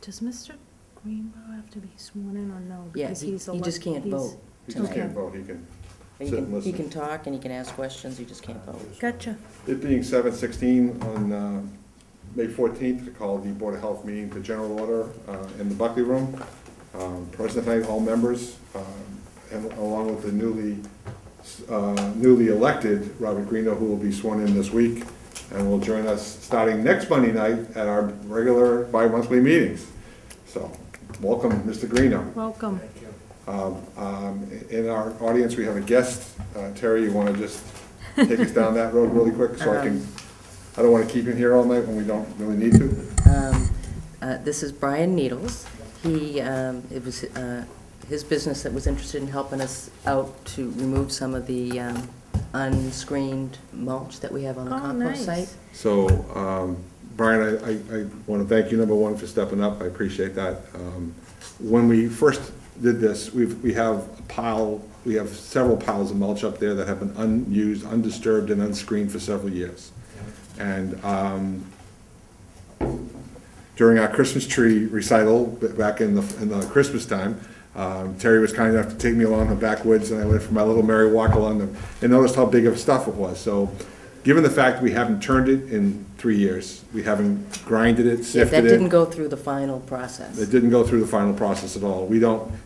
Does Mr. Greenborough have to be sworn in or no? Yeah, Because he he's just can't vote. He just Okay. can't vote, he can He sit and can, he listen. can talk and he can ask questions, he just can't vote. Gotcha. It being 7:16 on May 14th, to call the Board of Health meeting to general order in the Buckley Room. Present tonight, all members, and along with the newly elected Robert Greeno, who will be sworn in this week, and will join us starting next Monday night at our regular bi-monthly meetings. So, welcome, Mr. Greeno. Welcome. In our audience, we have a guest. Terry, you want to just take us down that road really quick so I don't want to keep him here all night when we don't really need to. This is Brian Needles. It was his business that was interested in helping us out to remove some of the unscreened mulch that we have on the compost site. So, Brian, I want to thank you, number one, for stepping up. I appreciate that. When we first did this, we have several piles of mulch up there that have been unused, undisturbed, and unscreened for several years. And during our Christmas tree recital back in the Christmas time, Terry was kind enough to take me along the backwoods, and I went for my little merry walk along them and noticed how big of stuff it was. So, given the fact we haven't turned it in 3 years, we haven't grinded it, sifted it. Yeah, that didn't go through the final process. It didn't go through the final process at all.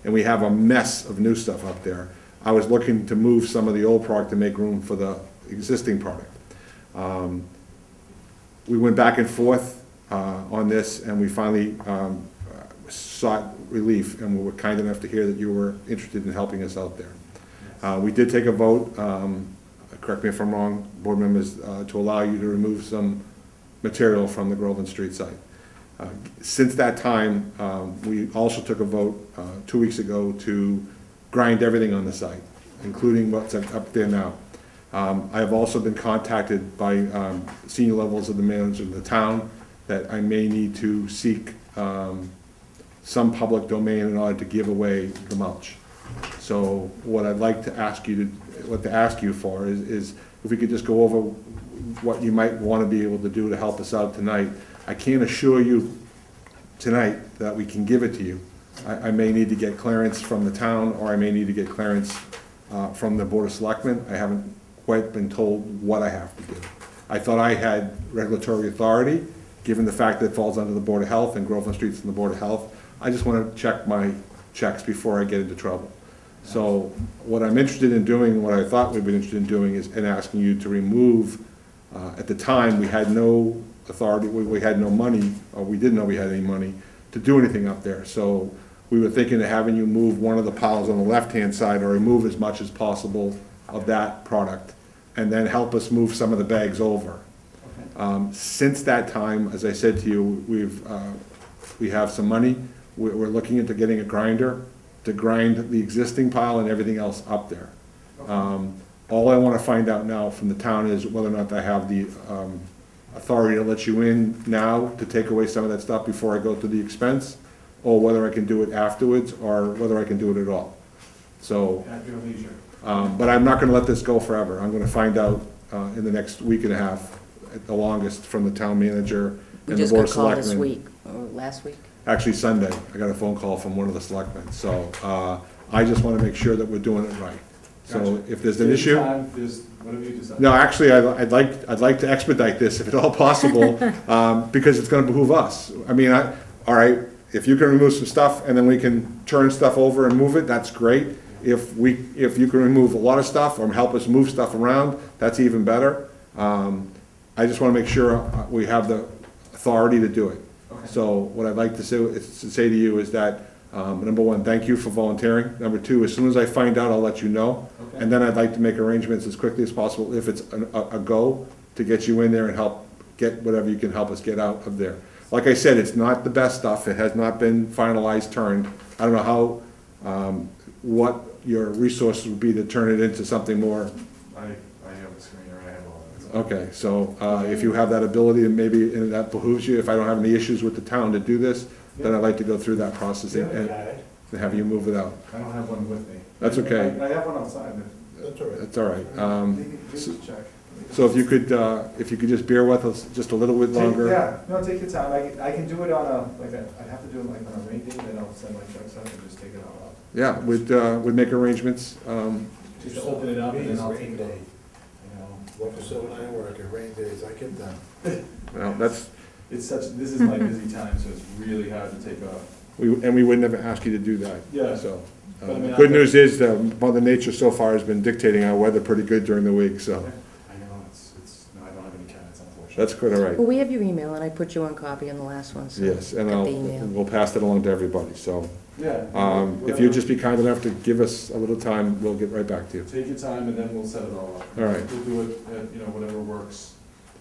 And we have a mess of new stuff up there. I was looking to move some of the old product to make room for the existing product. We went back and forth on this, and we finally sought relief, and we were kind enough to hear that you were interested in helping us out there. We did take a vote, correct me if I'm wrong, board members, to allow you to remove some material from the Groveland Street site. Since that time, we also took a vote 2 weeks ago to grind everything on the site, including what's up there now. I have also been contacted by senior levels of the manager of the town that I may need to seek some public domain in order to give away the mulch. So what I'd like to ask you for is if we could just go over what you might want to be able to do to help us out tonight. I can't assure you tonight that we can give it to you. I may need to get clearance from the town, or I may need to get clearance from the Board of Selectmen. I haven't quite been told what I have to do. I thought I had regulatory authority, given the fact that it falls under the Board of Health and Groveland Street's in the Board of Health. I just want to check my checks before I get into trouble. So what I'm interested in doing, what I thought we'd be interested in doing, is asking you to remove, at the time, we had no authority, we had no money, or we didn't know we had any money to do anything up there. So we were thinking of having you move one of the piles on the left-hand side, or remove as much as possible of that product, and then help us move some of the bags over. Since that time, as I said to you, we have some money. We're looking into getting a grinder to grind the existing pile and everything else up there. All I want to find out now from the town is whether or not I have the authority to let you in now to take away some of that stuff before I go through the expense, or whether I can do it afterwards, or whether I can do it at all. So, at your leisure. but I'm not going to let this go forever. I'm going to find out in the next week and a half, at the longest, from the town manager and the Board of Selectmen. We just got called this week, or last week. Actually, Sunday, I got a phone call from one of the selectmen, so I just want to make sure that we're doing it right. So Gotcha. if there's an issue, Whatever you decide. no, actually, I'd like to expedite this if at all possible, because it's going to behoove us. I mean, all right, if you can remove some stuff and then we can turn stuff over and move it, that's great. If you can remove a lot of stuff or help us move stuff around, that's even better. I just want to make sure we have the authority to do it. Okay. So what I'd like to say to you is that, number one, thank you for volunteering. Number two, as soon as I find out, I'll let you know. Okay. And then I'd like to make arrangements as quickly as possible, if it's a go, to get you in there and help get whatever you can help us get out of there. Like I said, it's not the best stuff. It has not been finalized, turned. I don't know how, what your resources would be to turn it into something more. I have a screener, I have all that. Okay, so if you have that ability, and maybe that behooves you, if I don't have any issues with the town to do this, then I'd like to go through that process and have you move it out. I don't have one with me. That's okay. I have one outside. That's all right. Here's the check. So if you could just bear with us just a little bit longer. Yeah, no, take your time. I can do it on I'd have to do it like on a rain day, then I'll send my trucks up and just take it all out. Yeah, we'd make arrangements. Just open it up and then I'll take Rain it out. day. You know, What facility I work at, rain days, I get done. Well, that's, this is my busy time, so it's really hard to take off. we would never ask you to do that. Yeah. So, But I mean, good news is that Mother Nature so far has been dictating our weather pretty good during the week, so I know, no, I don't have any cats, unfortunately. that's quite all right. Well, we have your email, and I put you on copy on the last one, so. Yes, and got the email. we'll pass that along to everybody, so. Yeah. If you'd just be kind enough to give us a little time, we'll get right back to you. Take your time and then we'll set it all up. All right. We'll do it at, whatever works.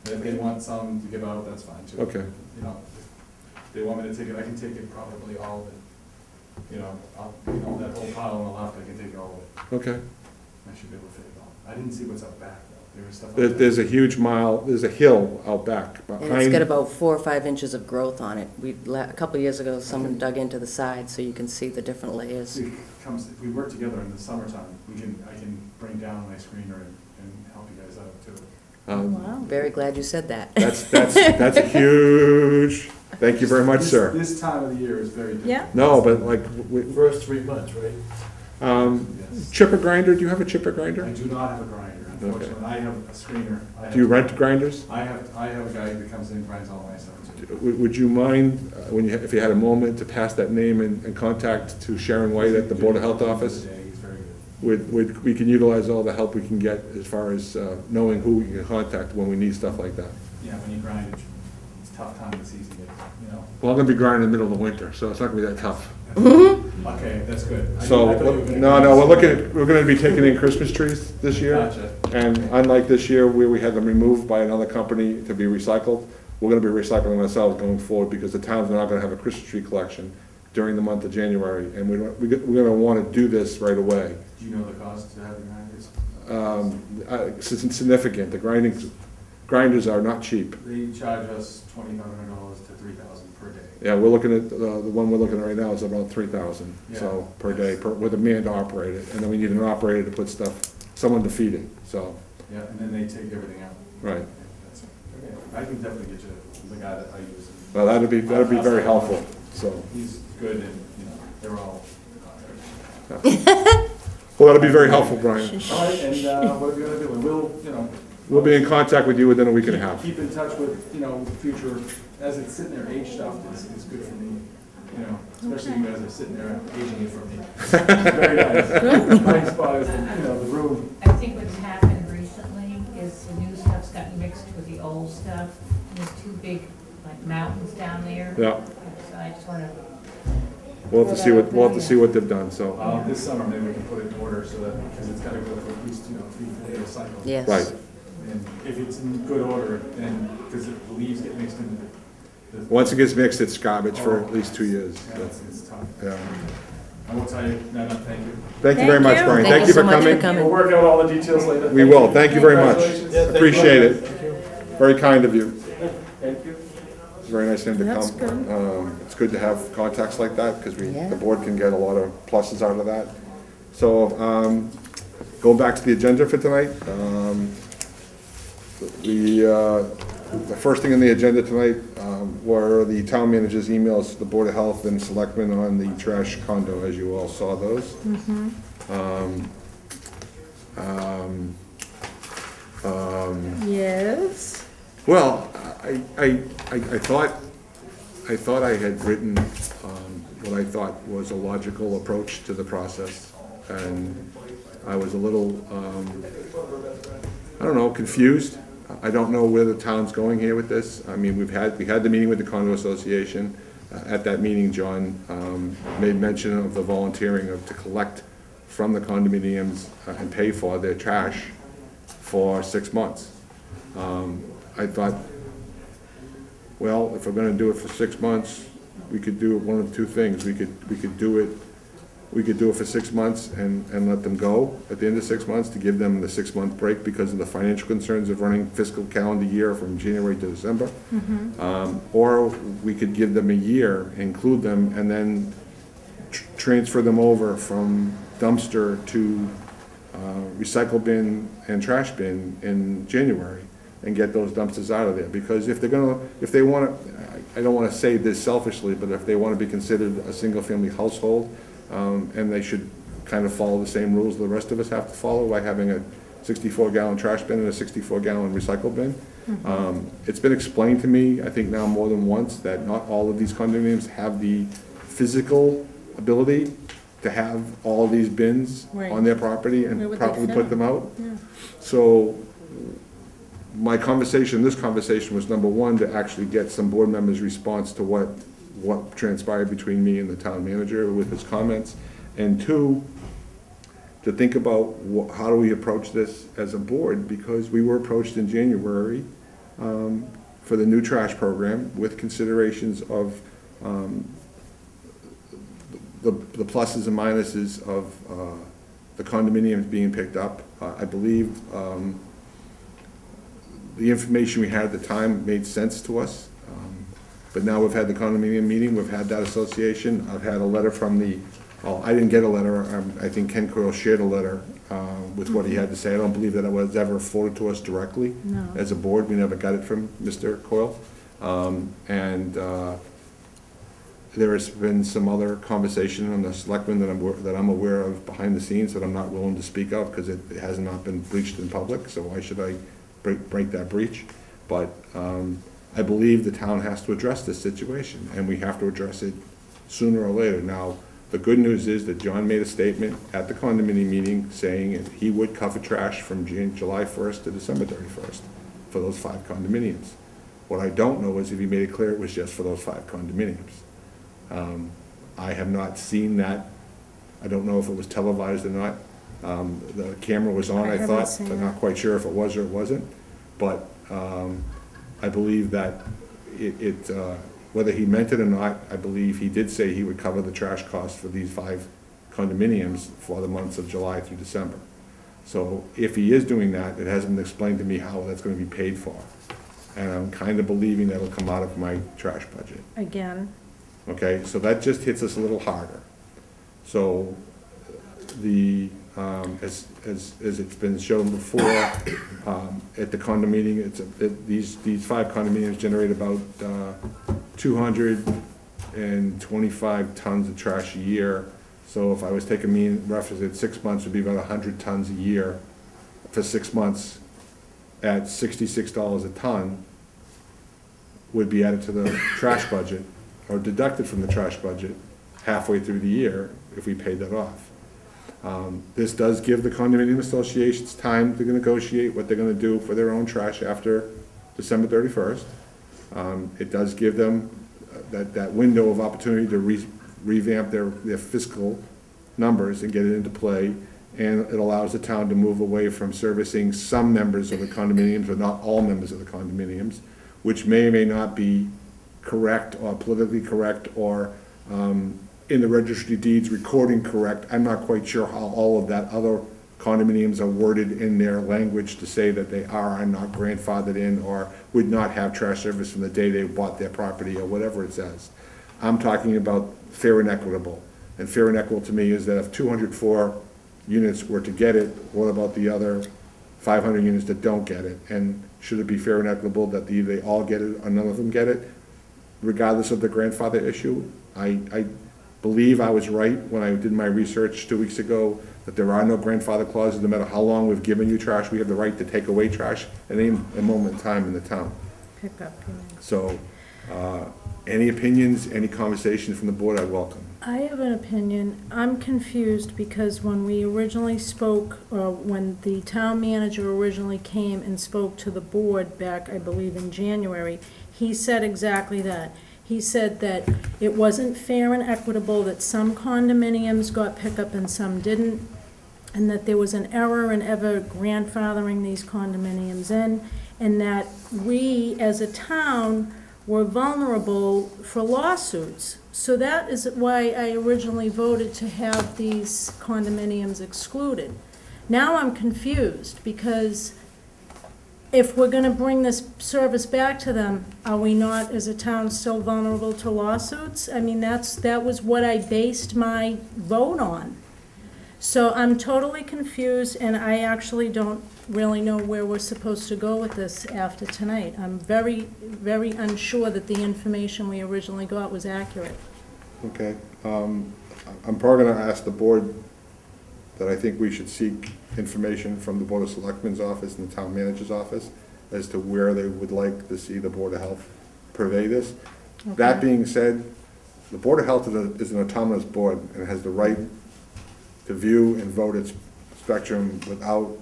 And if they want some to give out, that's fine too. Okay. If they want me to take it, I can take it probably all of it. That whole pile on the left, I can take all of it. Okay. I should be able to fit it all. I didn't see what's up back though. There was stuff up There- there. There's a huge there's a hill out back And it's behind. got about 4 or 5 inches of growth on it. A couple of years ago, someone dug into the side, so you can see the different layers. If we work together in the summertime, I can bring down my screener and help you guys out too. Wow. Very glad you said that. That's a huge, thank you very much, sir. This time of the year is very difficult. Yeah. No, but like, First 3 months, right? Yes. chipper grinder, do you have a chipper I grinder? do not have a grinder, unfortunately. I have a screener. Do you rent grinders? I have a guy that comes in and grinds all my stuff too. Would you mind, if you had a moment, to pass that name and contact to Sharon White at the Board of Health office? He's very good. We can utilize all the help we can get as far as knowing who we can contact when we need stuff like that. Yeah, when you grind, it's a tough time of the season, Well, I'm gonna be grinding in the middle of the winter, so it's not gonna be that tough. Okay, that's good. So, I thought you were gonna no, grind we're gonna be taking in Christmas trees this year. Gotcha. And unlike this year where we had them removed by another company to be recycled, we're gonna be recycling ourselves going forward because the town's not gonna have a Christmas tree collection during the month of January. And we're gonna wanna do this right away. Do you know the cost to have the grinders? It's significant. The grinders are not cheap. They charge us $2,500 to $3,000 per day. Yeah, we're looking at, the one we're looking at right now is about 3,000, so, per day, with a man to operate it. And then we need an operator to put someone to feed it, so, Yeah, and then they take everything out. right. That's it. Okay. I can definitely get you the guy that I use. Well, that'd be very helpful, so. He's good and, they're all. Well, that'll be very helpful, Brian. All right, and what are we gonna do? And We'll be in contact with you within a week and a half. Keep in touch with, future, as it's sitting there, age stuff is good for me. Especially you guys are sitting there aging it for me. Very nice. My spot is, the room. I think what's happened recently is the new stuff's gotten mixed with the old stuff. There's 2 big, like, mountains down there. Yeah, So I just wanna, we'll have to see what they've done, so, This summer, maybe we can put it in order so that, because it's gotta go through at least, 3-4 year cycle. Yes. right. And if it's in good order, then, because the leaves get mixed into the. Once it gets mixed, it's garbage for at least 2 years. Yeah, it's tough. Yeah. I will tell you, no, thank you. Thank you very Thank much, you. Brian. Thank you so much for coming. coming. We'll work out all the details later. We will. Thank you very much. Congratulations. Yeah, thank you. Appreciate it. Thank you. Very kind of you. Thank you. It's very nice of him to That's come. good. It's good to have contacts like that, because Yeah. the board can get a lot of pluses out of that. So, going back to the agenda for tonight, the first thing on the agenda tonight were the town manager's emails to the Board of Health and Selectmen on the trash condo, as you all saw those. Yes. Well, I thought I had written what I thought was a logical approach to the process, and I was a little, I don't know, confused. I don't know where the town's going here with this. I mean, we had the meeting with the condo association. At that meeting, John made mention of the volunteering to collect from the condominiums and pay for their trash for 6 months. I thought, well, if we're gonna do it for 6 months, we could do one of 2 things. We could do it for 6 months and let them go at the end of 6 months to give them the 6-month break because of the financial concerns of running fiscal calendar year from January to December. Or we could give them a year, include them, and then transfer them over from dumpster to recycle bin and trash bin in January and get those dumpsters out of there. Because if they want to, I don't want to say this selfishly, but if they want to be considered a single-family household, and they should kind of follow the same rules the rest of us have to follow by having a 64-gallon trash bin and a 64-gallon recycle bin. It's been explained to me, I think now more than once, that not all of these condominiums have the physical ability to have all these bins Right. on their property and Where would they properly fit put them out. Yeah. So my conversation, this conversation was number one, to actually get some board members' response to what transpired between me and the town manager with his comments, and two, to think about how do we approach this as a board, because we were approached in January for the new trash program with considerations of the pluses and minuses of the condominiums being picked up. I believe the information we had at the time made sense to us, but now we've had the condominium meeting, we've had that association, I've had a letter from the, well, I didn't get a letter, I think Ken Coyle shared a letter with what he had to say. I don't believe that it was ever forwarded to us directly. No. As a board, we never got it from Mr. Coyle. There has been some other conversation on the selectmen that I'm aware of behind the scenes that I'm not willing to speak of because it has not been breached in public, so why should I break that breach? But I believe the town has to address this situation, and we have to address it sooner or later. Now, the good news is that John made a statement at the condominium meeting saying he would cover trash from July 1st to December 31st for those 5 condominiums. What I don't know is if he made it clear it was just for those 5 condominiums. I have not seen that. I don't know if it was televised or not. The camera was on, I I haven't thought, seen but it. not quite sure if it was or it wasn't. But I believe that whether he meant it or not, I believe he did say he would cover the trash costs for these 5 condominiums for the months of July through December. So if he is doing that, it hasn't been explained to me how that's going to be paid for. And I'm kind of believing that'll come out of my trash budget. Again, Okay, so that just hits us a little harder. So as it's been shown before, at the condominium, these 5 condominiums generate about 225 tons of trash a year. So if I was taking mean reference at 6 months, it would be about 100 tons a year for 6 months at $66 a ton would be added to the trash budget or deducted from the trash budget halfway through the year if we paid that off. This does give the condominium associations time to negotiate what they're gonna do for their own trash after December 31st. It does give them that window of opportunity to revamp their fiscal numbers and get it into play, and it allows the town to move away from servicing some members of the condominiums, but not all members of the condominiums, which may or may not be correct or politically correct or in the registry deeds recording correct. I'm not quite sure how all of that other condominiums are worded in their language to say that they are not grandfathered in or would not have trash service from the day they bought their property or whatever it says. I'm talking about fair and equitable. And fair and equitable to me is that if 204 units were to get it, what about the other 500 units that don't get it? And should it be fair and equitable that either they all get it or none of them get it, regardless of the grandfather issue? I believe I was right when I did my research 2 weeks ago that there are no grandfather clauses. No matter how long we've given you trash, we have the right to take away trash at any moment in time in the town. pick up, you mean. So, any opinions, any conversation from the board, I welcome. I have an opinion. I'm confused because when we originally spoke, or when the town manager originally came and spoke to the board back, I believe in January, he said exactly that. He said that it wasn't fair and equitable, that some condominiums got pickup and some didn't, and that there was an error in ever grandfathering these condominiums in, and that we, as a town, were vulnerable for lawsuits. So that is why I originally voted to have these condominiums excluded. Now I'm confused, because if we're gonna bring this service back to them, are we not, as a town, still vulnerable to lawsuits? I mean, that was what I based my vote on. So I'm totally confused, and I actually don't really know where we're supposed to go with this after tonight. I'm very, very unsure that the information we originally got was accurate. Okay, I'm probably gonna ask the board that I think we should seek information from the Board of Selectmen's office and the town manager's office as to where they would like to see the Board of Health purvey this. That Okay. being said, the Board of Health is an autonomous board and has the right to view and vote its spectrum without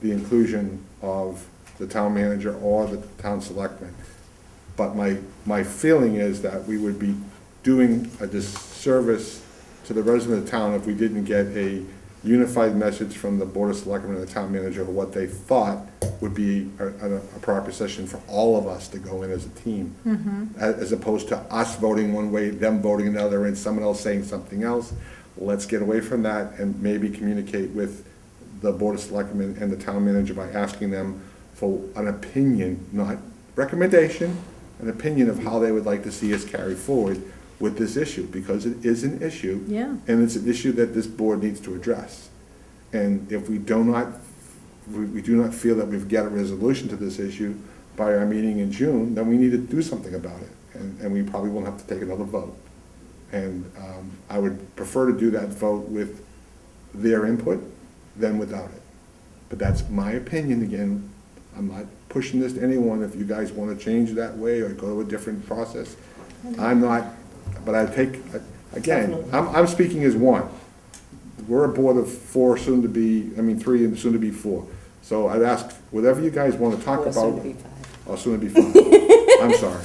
the inclusion of the town manager or the town selectmen. But my feeling is that we would be doing a disservice to the resident of the town if we didn't get a unified message from the Board of Selectmen and the town manager of what they thought would be a proper session for all of us to go in as a team. As opposed to us voting one way, them voting another, and someone else saying something else. Let's get away from that and maybe communicate with the Board of Selectmen and the town manager by asking them for an opinion, not recommendation, an opinion of how they would like to see us carry forward with this issue, because it is an issue. Yeah. And it's an issue that this board needs to address. And if we do not feel that we've got a resolution to this issue by our meeting in June, then we need to do something about it. And we probably will have to take another vote. And I would prefer to do that vote with their input than without it. But that's my opinion. Again, I'm not pushing this to anyone. If you guys want to change that way or go to a different process, I'm not, but I take, again, I'm speaking as one. We're a board of four, soon to be, I mean, 3 and soon to be 4. So I'd ask, whatever you guys want to talk Or about. soon to be 5. Or soon to be 5. I'm sorry.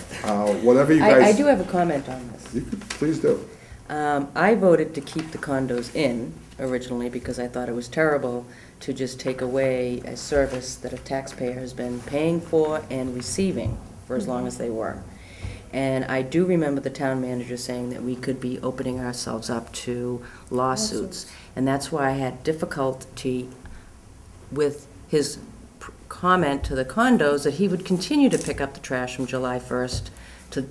Whatever you guys. I do have a comment on this. You could, please do. I voted to keep the condos in originally because I thought it was terrible to just take away a service that a taxpayer has been paying for and receiving for as long as they were. And I do remember the town manager saying that we could be opening ourselves up to lawsuits. And that's why I had difficulty with his comment to the condos that he would continue to pick up the trash from July 1st to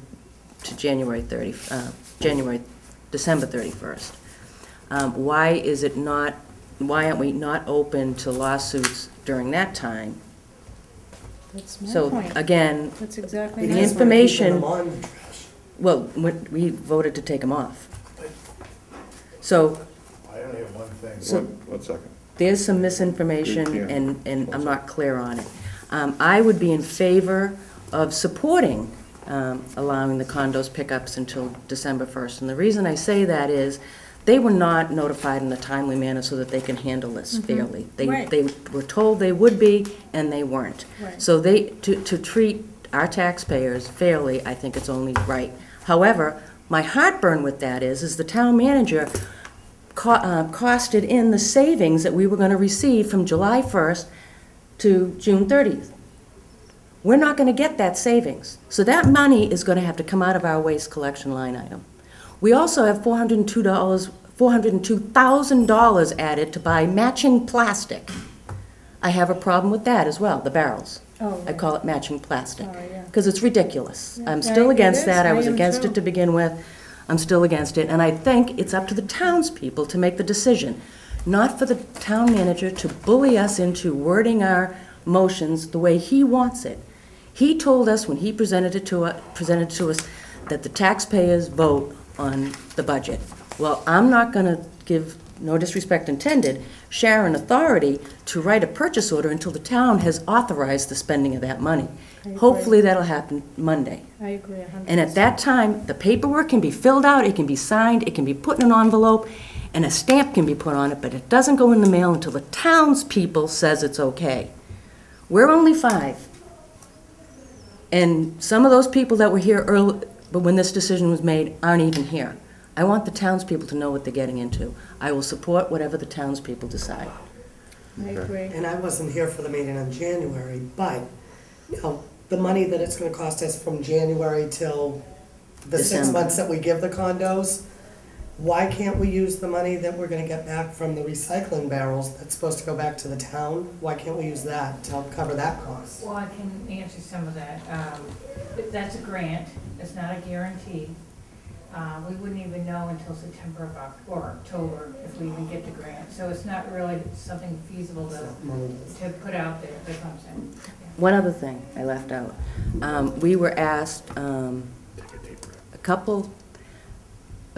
December 31st. Why aren't we not open to lawsuits during that time? That's my So point. again, That's exactly the my point. information, Keeping them on trash. well, we voted to take them off. So I only have one thing. So- One second. there's some misinformation, Yeah. and I'm not clear on it. I would be in favor of supporting allowing the condos pickups until December 1st. And the reason I say that is, they were not notified in a timely manner so that they can handle this fairly. Right. They were told they would be, and they weren't. Right. So to treat our taxpayers fairly, I think it's only right. However, my heartburn with that is the town manager costed in the savings that we were going to receive from July 1st to June 30th. We're not going to get that savings. So that money is going to have to come out of our waste collection line item. We also have $402,000 added to buy matching plastic. I have a problem with that as well, the barrels. Oh, I call it matching plastic. Oh, yeah. Because it's ridiculous. Yeah. I'm still It against is. that. I I was am against too. it to begin with. I'm still against it. And I think it's up to the townspeople to make the decision, not for the town manager to bully us into wording our motions the way he wants it. He told us when he presented it to us that the taxpayers vote on the budget. Well, I'm not going to give, no disrespect intended, Sharon authority to write a purchase order until the town has authorized the spending of that money. I agree. Hopefully that'll happen Monday. I agree 100%. And at that time, the paperwork can be filled out, it can be signed, it can be put in an envelope, and a stamp can be put on it, but it doesn't go in the mail until the townspeople says it's okay. We're only 5. And some of those people that were here early, but when this decision was made, aren't even here. I want the townspeople to know what they're getting into. I will support whatever the townspeople decide. I agree. And I wasn't here for the meeting in January, but, you know, the money that it's gonna cost us from January till the 6 December. months that we give the condos, why can't we use the money that we're gonna get back from the recycling barrels that's supposed to go back to the town? Why can't we use that to help cover that cost? Well, I can answer some of that. That's a grant, it's not a guarantee. We wouldn't even know until September or October if we even get the grant. So it's not really something feasible to put out there, that's what I'm saying. One other thing I left out. We were asked a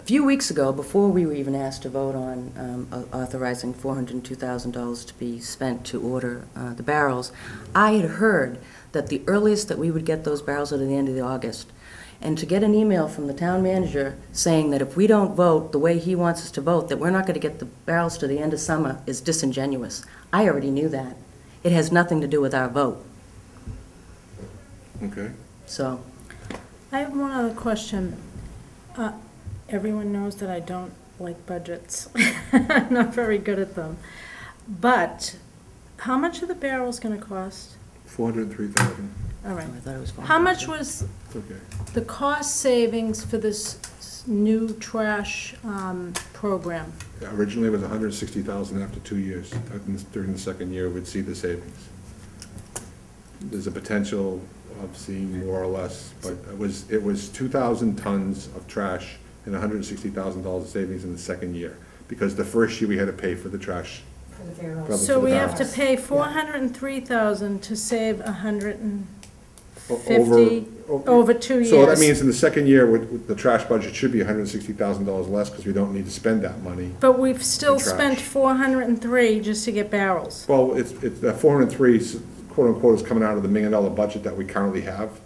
few weeks ago, before we were even asked to vote on authorizing $402,000 to be spent to order the barrels, I had heard that the earliest that we would get those barrels are at the end of August. And to get an email from the town manager saying that if we don't vote the way he wants us to vote, that we're not going to get the barrels to the end of summer is disingenuous. I already knew that. It has nothing to do with our vote. Okay. So, I have one other question. Everyone knows that I don't like budgets. I'm not very good at them. But how much are the barrels gonna cost? 403,000. All right. I thought it was fine. How much was It's okay. the cost savings for this new trash program? Originally, it was 160,000 after 2 years. During the second year, we'd see the savings. There's a potential of seeing more or less, but it was 2,000 tons of trash and $160,000 of savings in the second year, because the first year we had to pay for the trash. For the barrels. Probably. So the we have to barrels. pay $403,000 to save $150 Over- over 2 years. So that means in the second year, with the trash budget should be $160,000 less, because we don't need to spend that money. But we've still The trash. spent 403 just to get barrels. Well, it's, that 403, quote unquote, is coming out of the $1 million budget that we currently have.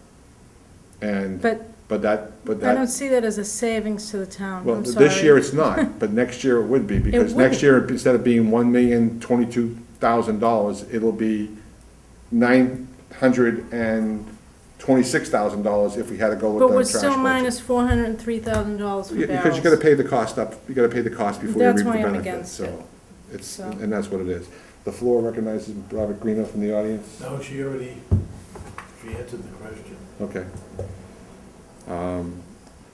And, But but that, I don't see that as a savings to the town. well, I'm sorry. this year it's not, but next year it would be, because next wouldn't. year, instead of being $1,022,000, it'll be $926,000 if we had to go with But the we're trash still budget. minus $403,000 for Yeah, barrels. because you gotta pay the cost up, you gotta pay the cost before you That's reap the why I'm benefit, against so. it. It's, So. and that's what it is. The floor recognizes Robert Greeno from the audience. No, she answered the question. Okay.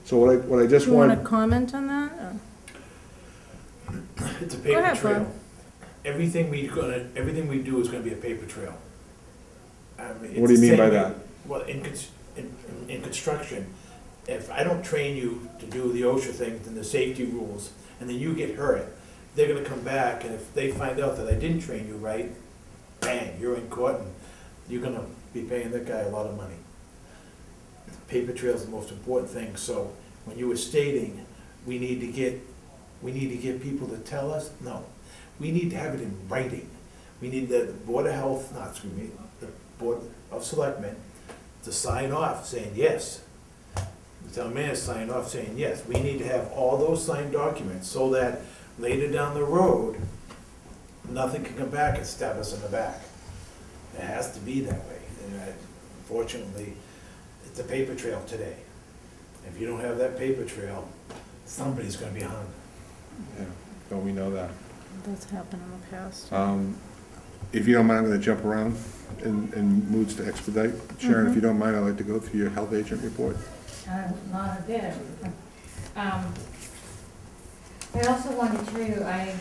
So what I just Do you want want, to comment on that? or- It's a Go paper ahead, trail. Bob. Everything we do is gonna be a paper trail. I mean, it's what do you the mean by same way- that? Well, in construction, if I don't train you to do the OSHA things and the safety rules, and then you get hurt, they're gonna come back, and if they find out that I didn't train you right, bang, you're in court, and you're gonna be paying that guy a lot of money. Paper trail is the most important thing, so when you were stating, we need to get people to tell us, no. We need to have it in writing. We need the Board of Health, the Board of Selectmen to sign off saying yes. The town manager sign off saying yes. We need to have all those signed documents so that later down the road, nothing can come back and stab us in the back. It has to be that way. And unfortunately, it's a paper trail today. If you don't have that paper trail, somebody's gonna be hung. Yeah, don't we know that? That's happened in the past. If you don't mind, I'm gonna jump around in moods to expedite. Sharon, if you don't mind, I'd like to go through your health agent report. Not a bit. I also wanted to, I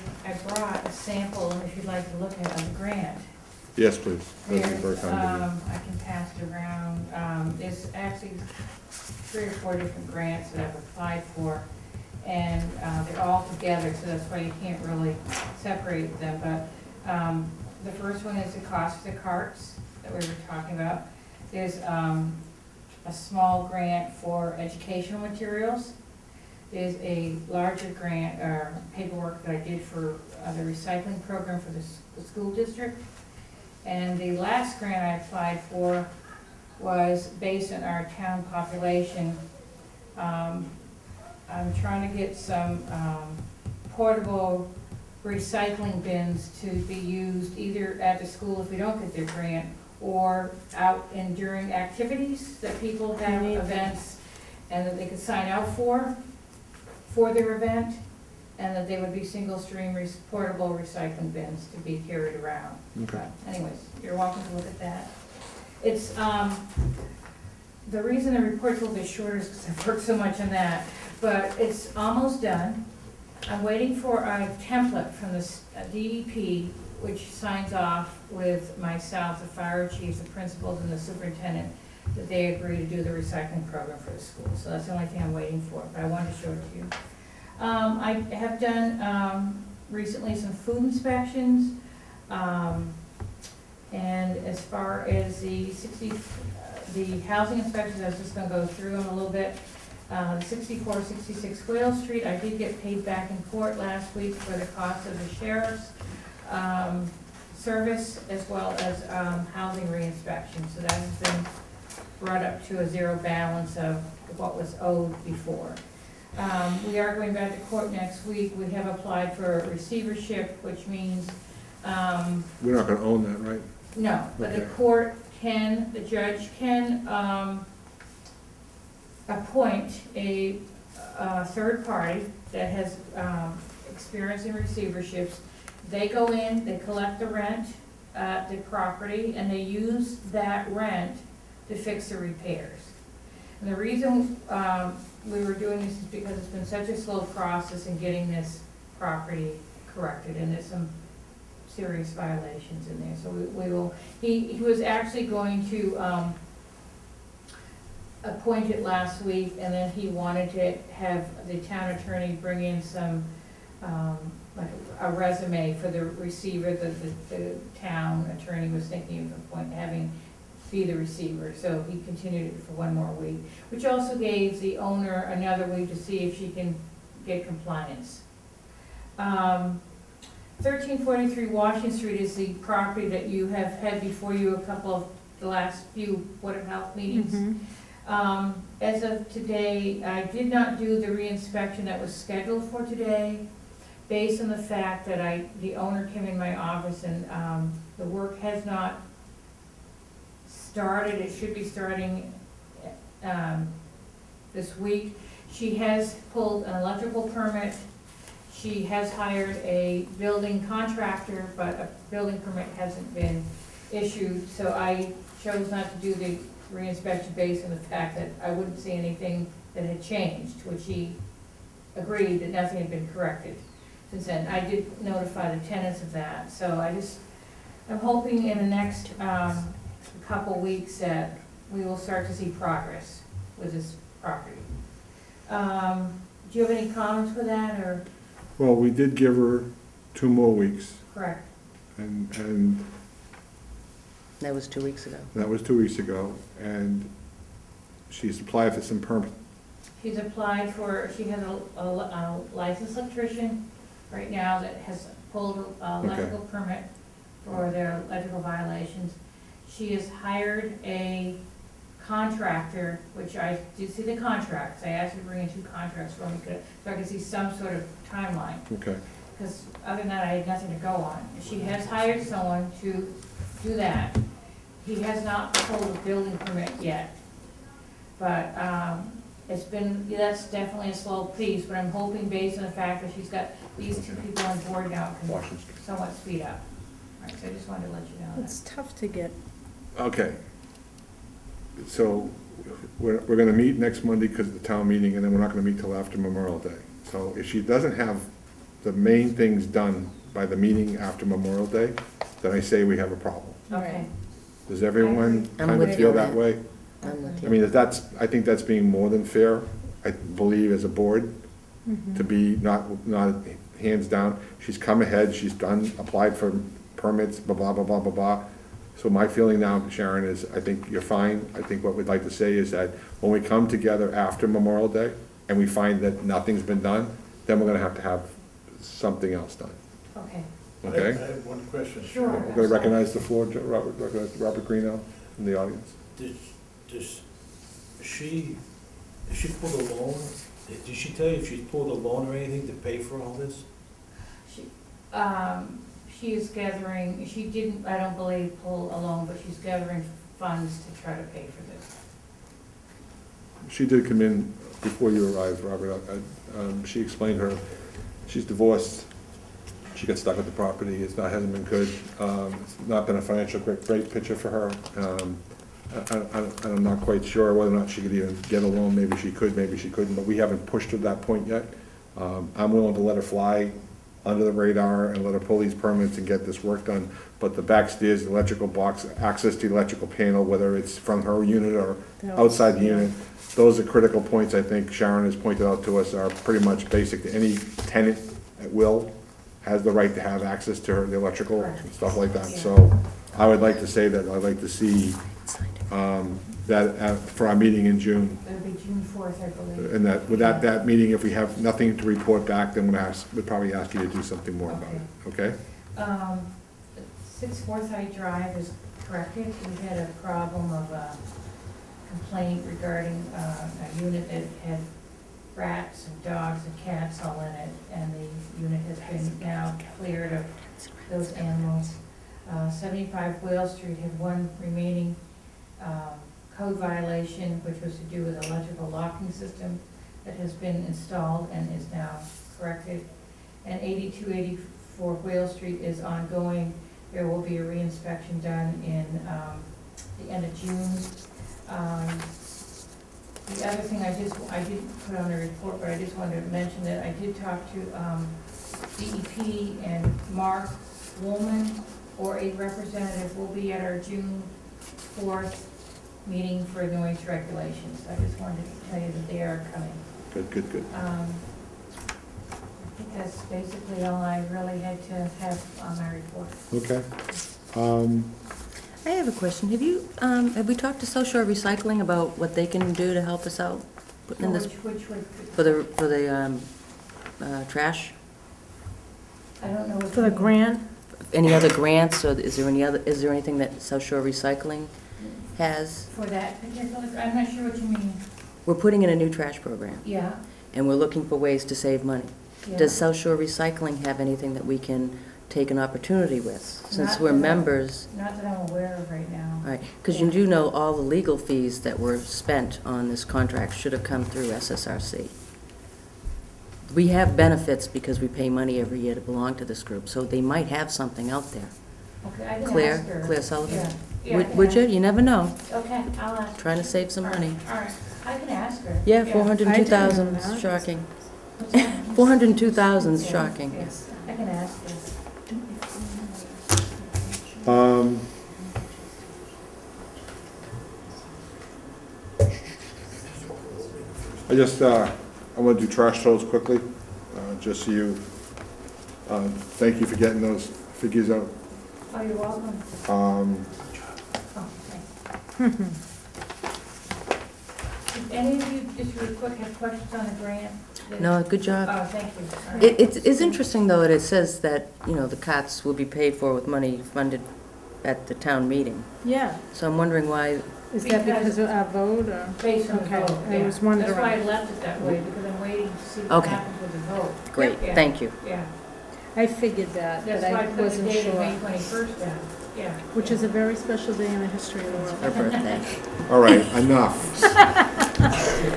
brought a sample, if you'd like to look at, of the grant. Yes, please. That would be There's, very kind of I can pass it around, there's actually 3 or 4 different grants that I've applied for, and they're all together, so that's why you can't really separate them, but the first one is the cost of the carts that we were talking about. There's a small grant for educational materials. There's a larger grant, or paperwork that I did for the recycling program for the school district. And the last grant I applied for was based on our town population. I'm trying to get some portable recycling bins to be used either at the school if we don't get their grant, or out and during activities that people have events and that they could sign out for their event, and that they would be single stream portable recycling bins to be carried around. Okay. But anyways, you're welcome to look at that. It's, the reason the report's a little bit shorter is because I've worked so much on that, but it's almost done. I'm waiting for a template from the DEP, which signs off with myself, the fire chief, the principals, and the superintendent, that they agree to do the recycling program for the school. So that's the only thing I'm waiting for, but I wanted to show it to you. I have done recently some food inspections. And as far as the housing inspections, I was just gonna go through them a little bit. 6466 Whale Street, I did get paid back in court last week for the cost of the sheriff's service as well as housing reinspection. So that has been brought up to a zero balance of what was owed before. We are going back to court next week. We have applied for receivership, which means We're not gonna own that, right? no, but the Okay. court can, the judge can appoint a third party that has experience in receiverships. They go in, they collect the rent at the property, and they use that rent to fix the repairs. And the reason we were doing this is because it's been such a slow process in getting this property corrected, and there's some serious violations in there, so we will, he was actually going to appoint it last week, and then he wanted to have the town attorney bring in some, like a resume for the receiver, the town attorney was thinking of having be the receiver, so he continued it for one more week, which also gave the owner another week to see if she can get compliance. 1343 Washington Street is the property that you have had before you a couple of the last few Board of Health meetings. As of today, I did not do the reinspection that was scheduled for today, based on the fact that the owner came in my office and the work has not started. It should be starting this week. She has pulled an electrical permit. She has hired a building contractor, but a building permit hasn't been issued, so I chose not to do the reinspection based on the fact that I wouldn't see anything that had changed, which he agreed that nothing had been corrected since then. I did notify the tenants of that, so I'm hoping in the next couple weeks that we will start to see progress with this property. Do you have any comments with that, or? Well, we did give her 2 more weeks, Correct. and That was 2 weeks ago. that was 2 weeks ago, and she's applied for some permit. She's applied for, she has a licensed electrician right now that has pulled an electrical permit for their electrical violations. She has hired a contractor, which I did see the contracts. I asked her to bring in 2 contracts for me, so I could see some sort of timeline. Okay. Because other than that, I had nothing to go on. She has hired someone to do that. He has not pulled a building permit yet. But that's definitely a slow piece, but I'm hoping based on the fact that she's got these 2 people on board now, can Washington Street. somewhat speed up. All right, so I just wanted to let you know that. It's tough to get, Okay. So we're gonna meet next Monday because of the town meeting, and then we're not gonna meet till after Memorial Day. So if she doesn't have the main things done by the meeting after Memorial Day, then I say we have a problem. Okay. Does everyone I'm kind with of you feel on that that. way? I'm with I you. mean, I think that's being more than fair, I believe, as a board, to be not hands down. She's come ahead, she's applied for permits, blah, blah, blah, blah, blah, blah. So my feeling now, Sharon, is I think you're fine. I think what we'd like to say is that when we come together after Memorial Day and we find that nothing's been done, then we're gonna have something else done, Okay. okay? I have one question. Sure. We're gonna recognize the floor, Robert Greeno in the audience. Does she pulled a loan? Did she tell you if she's pulled a loan or anything to pay for all this? She is gathering, she didn't, I don't believe, pull a loan, but she's gathering funds to try to pay for this. She did come in before you arrived, Robert. She explained she's divorced. She got stuck with the property. Hasn't been good. It's not been a financial great picture for her. I'm not quite sure whether or not she could even get a loan. Maybe she could, maybe she couldn't, but we haven't pushed to that point yet. I'm willing to let her fly under the radar and let her pull these permits and get this work done. But the backstairs, the electrical box, access to the electrical panel, whether it's from her unit or outside the unit, those are critical points I think Sharon has pointed out to us are pretty much basic to any tenant at will has the right to have access to the electrical and stuff like that. So I would like to say that I'd like to see that for our meeting in June. It'll be June 4th, I believe. And that, with that meeting, if we have nothing to report back, then we'd probably ask you to do something more about it, okay? 6 Forsyth Drive is corrected. We had a problem of a complaint regarding a unit that had rats and dogs and cats all in it, and the unit has been now cleared of those animals. 75 Whale Street had one remaining code violation, which was to do with electrical locking system that has been installed and is now corrected. And 8284 Whale Street is ongoing. There will be a reinspection done in the end of June. The other thing I didn't put on the report, but I just wanted to mention that I did talk to DEP, and Mark Woolman, or a representative, will be at our June 4th meeting for noise regulations. I just wanted to tell you that they are coming. Good. I think that's basically all I really had to have on my report. Okay. I have a question. Have we talked to Social Recycling about what they can do to help us out? Putting in this, Which would, for the trash? I don't know what. For the you mean. grant, Any other grants, or is there anything that South Shore Recycling has? For that particular, I'm not sure what you mean. We're putting in a new trash program, Yeah, and we're looking for ways to save money. yeah. Does South Shore Recycling have anything that we can take an opportunity with, since Not we're that I- members? Not that I'm aware of right now. All right, because you do know all the legal fees that were spent on this contract should have come through SSRC. We have benefits because we pay money every year to belong to this group, so they might have something out there. Okay, I can Claire, ask her. Claire Sullivan? Yeah. Yeah, I can Would you? ask- You never know. Okay, I'll ask. Trying to save some money. All right, I can ask her. Yeah, I 402,000 didn't know is that. shocking. What's that? 402,000 is shocking. Yes, I can ask her. I want to do trash totals quickly, just so you, thank you for getting those figures out. Oh, you're welcome. Oh, thanks. Did any of you, just real quick, have questions on the grant? No, good job. Oh, thank you. All right. It is interesting, though, that it says that, the COTS will be paid for with money funded at the town meeting. yeah. So I'm wondering why, Is that because of our vote, or? Based on the Okay, vote, I yeah. was wondering. That's why I left it that way, because I'm waiting to see what Okay. happens with the vote. great, Yeah. thank you. Yeah, I figured that, that's but why I I put the wasn't date of May sure. 21st down, yeah. Which is a very special day in the history of the world. Her birthday. All right, enough.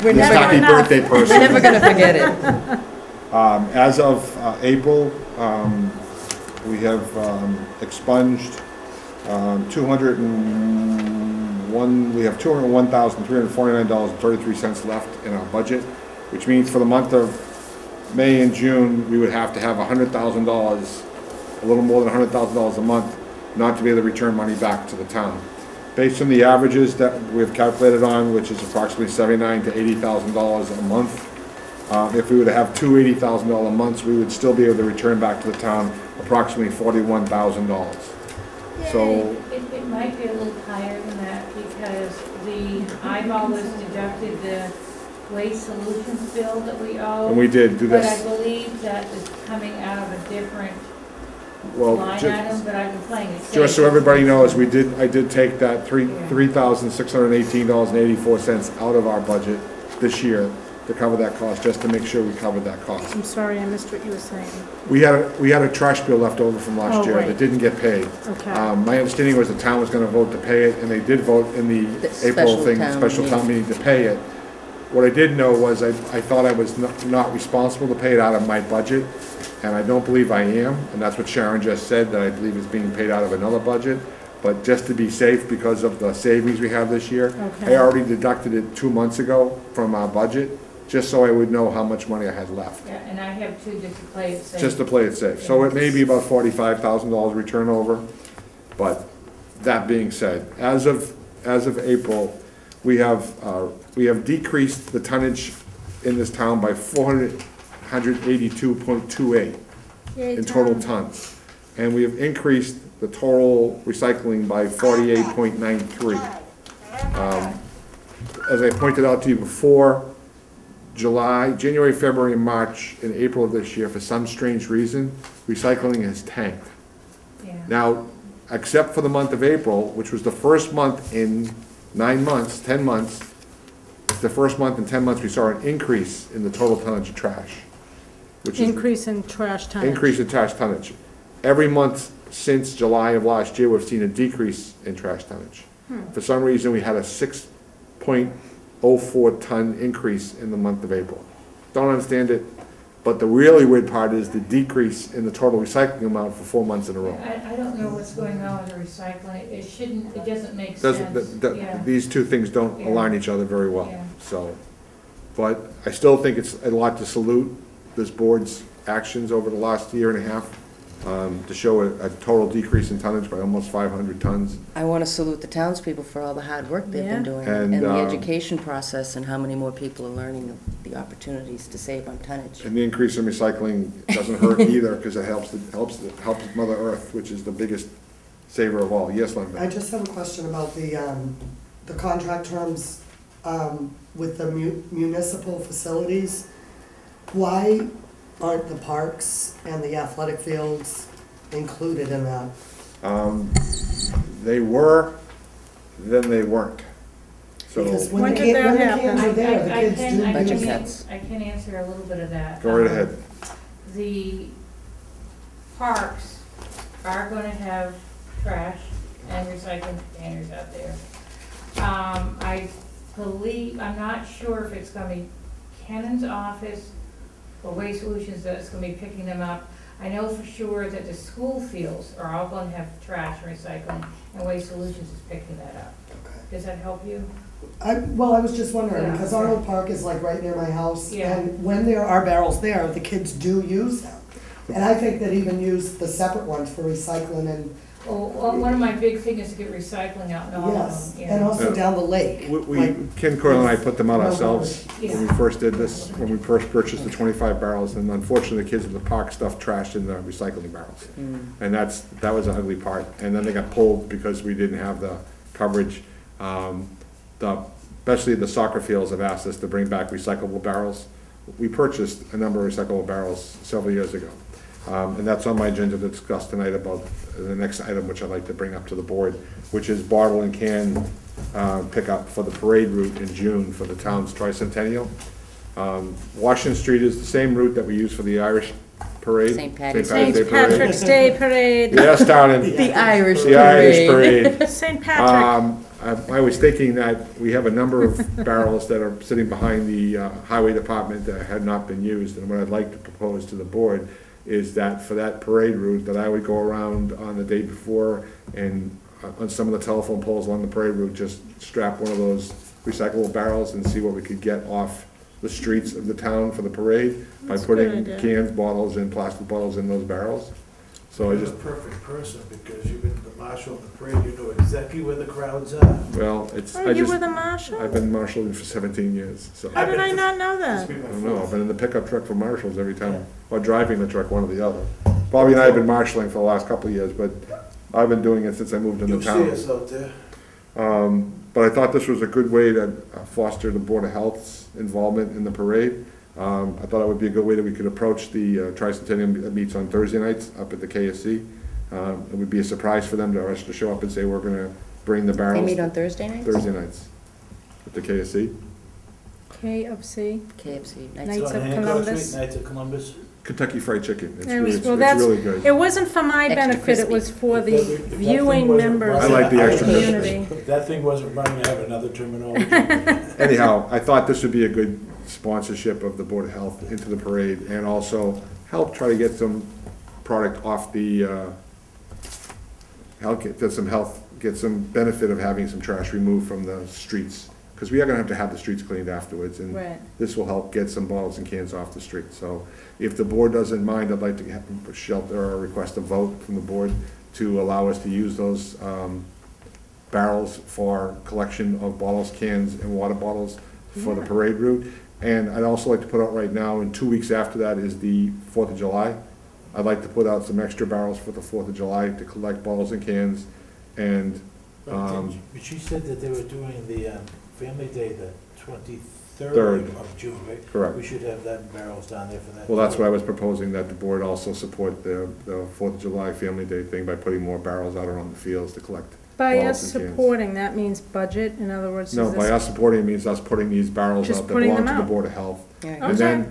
We're This never happy gonna, birthday we're person. never gonna forget it. As of April, we have expunged 201, we have $201,349.33 left in our budget, which means for the month of May and June, we would have to have $100,000, a little more than $100,000 a month, not to be able to return money back to the town. Based on the averages that we've calculated on, which is approximately $79,000 to $80,000 a month, if we were to have two $80,000 months, we would still be able to return back to the town approximately $41,000. So, It might be a little higher than that, because I've always deducted the waste solutions bill that we owe. and we did do But I this, believe that is coming out of a different well, line item, but I've been playing it safe. just so everybody knows, I did take that $3,618.84 out of our budget this year to cover that cost, just to make sure we covered that cost. I'm sorry, I missed what you were saying. We had a trash bill left over from last Oh, year right. that didn't get paid. Okay. My understanding was the town was gonna vote to pay it, and they did vote in the The April special thing, town special town meeting to pay it. What I did know was I thought I was not responsible to pay it out of my budget, and I don't believe I am, and that's what Sharon just said, that I believe it's being paid out of another budget. But just to be safe, because of the savings we have this year, Okay. I already deducted it 2 months ago from our budget, just so I would know how much money I had left, Yeah, and I have two just to play it safe. just to play it safe. So it may be about $45,000 return over, but that being said, as of April, we have decreased the tonnage in this town by 482.28 in total tons. And we have increased the total recycling by 48.93. As I pointed out to you before, January, February, March, and April of this year, for some strange reason, recycling has tanked. Yeah. Now, except for the month of April, which was the first month in 9 months, 10 months, the first month in 10 months, we saw an increase in the total tonnage of trash. Which is Increase in trash tonnage. increase in trash tonnage. Every month since July of last year, we've seen a decrease in trash tonnage. For some reason, we had a 6.04 ton increase in the month of April. Don't understand it, but the really weird part is the decrease in the total recycling amount for 4 months in a row. I don't know what's going on with the recycling. It shouldn't, it doesn't make Doesn't, sense. Yeah. these two things don't Yeah. align each other very well, Yeah. so. But I still think it's a lot to salute this board's actions over the last year and a half, to show a total decrease in tonnage by almost 500 tons. I want to salute the townspeople for all the hard work they've been Yeah. doing, And, and the education process, and how many more people are learning of the opportunities to save on tonnage. And the increase in recycling doesn't hurt either, because it helps Mother Earth, which is the biggest saver of all. Yes, Linda? I just have a question about the contract terms, with the municipal facilities. Why aren't the parks and the athletic fields included in that? They were, then they weren't. So, Because When when the did that cans happen? are there, the kids do Budget use them. cuts. I can answer a little bit of that. go right ahead. The parks are gonna have trash and recycling containers out there. I believe, I'm not sure if it's gonna be Kennon's office or Waste Solutions that's gonna be picking them up. I know for sure that the school fields are all gonna have trash and recycling, and Waste Solutions is picking that up. Okay. Does that help you? I was just wondering, Yeah. because Arnold Park is like right near my house, Yeah. and when there are barrels there, the kids do use them. And I think they'd even use the separate ones for recycling and, Well, one of my big things is to get recycling out in all of yes, them, and yeah. also down the lake. Ken Coyle and I put them out ourselves Yeah. when we first did this, when we first purchased the 25 barrels, and unfortunately, the kids at the park stuffed trash in the recycling barrels. And that was the ugly part, and then they got pulled because we didn't have the coverage. Especially the soccer fields have asked us to bring back recyclable barrels. We purchased a number of recyclable barrels several years ago. And that's on my agenda to discuss tonight about the next item, which I'd like to bring up to the board, which is bottle and can pickup for the parade route in June for the town's tricentennial. Washington Street is the same route that we use for the Irish parade. St. Patty's St. Day parade. Patrick's Day Parade. Yes, down in The Irish the Irish parade. St. Patrick. I was thinking that we have a number of barrels that are sitting behind the highway department that had not been used, and what I'd like to propose to the board is that for that parade route, that I would go around on the day before and on some of the telephone poles along the parade route, just strap one of those recyclable barrels and see what we could get off the streets of the town for the parade by That's a good putting idea. cans, bottles, and plastic bottles in those barrels. So I You're just, the perfect person, because you've been the marshal of the parade, you know exactly where the crowds are. well, it's, Oh, I you just, were the marshal? I've been marshalling for 17 years, so. How did I not know This that? will be my I don't know, I've fourth. been in the pickup truck for marshals every time, or driving the truck, one or the other. Bobby and I have been marshalling for the last couple of years, but I've been doing it since I moved into You'll see town. us out there. But I thought this was a good way to foster the Board of Health's involvement in the parade. I thought it would be a good way that we could approach the tricentennial that meets on Thursday nights up at the KSC. It would be a surprise for them to show up and say, we're gonna bring the They barrels meet on Thursday nights? Thursday nights at the KSC. K of C. KFC. Nights So on of Hancock Columbus. Street, Nights of Columbus. Kentucky Fried Chicken, it's It really, was- it's well, it's that's- really good. It wasn't for my Extra benefit, it crispy. was for If the that- if that thing viewing wasn't members running- I like the of extra the crispy. community. If that thing wasn't running, I have another terminology. Anyhow, I thought this would be a good sponsorship of the Board of Health into the parade, and also help try to get some product off the, get some benefit of having some trash removed from the streets because we are gonna have to have the streets cleaned afterwards, and Right. this will help get some bottles and cans off the street. So if the board doesn't mind, I'd like to have shelter or request a vote from the board to allow us to use those barrels for collection of bottles, cans, and water bottles for the Yeah. parade route. And I'd also like to put out right now, and 2 weeks after that is the 4th of July. I'd like to put out some extra barrels for the 4th of July to collect bottles and cans. And, But she said that they were doing the Family Day the 23rd Third. of June, right? correct. We should have that barrels down there for that. Well, that's why I was proposing that the board also support the 4th of July Family Day thing by putting more barrels out on the fields to collect. By bottles us and cans. supporting, that means budget, in other words, No, is by this? us supporting means us putting these barrels Just out that putting belong them to the out. Board of Health. Yeah.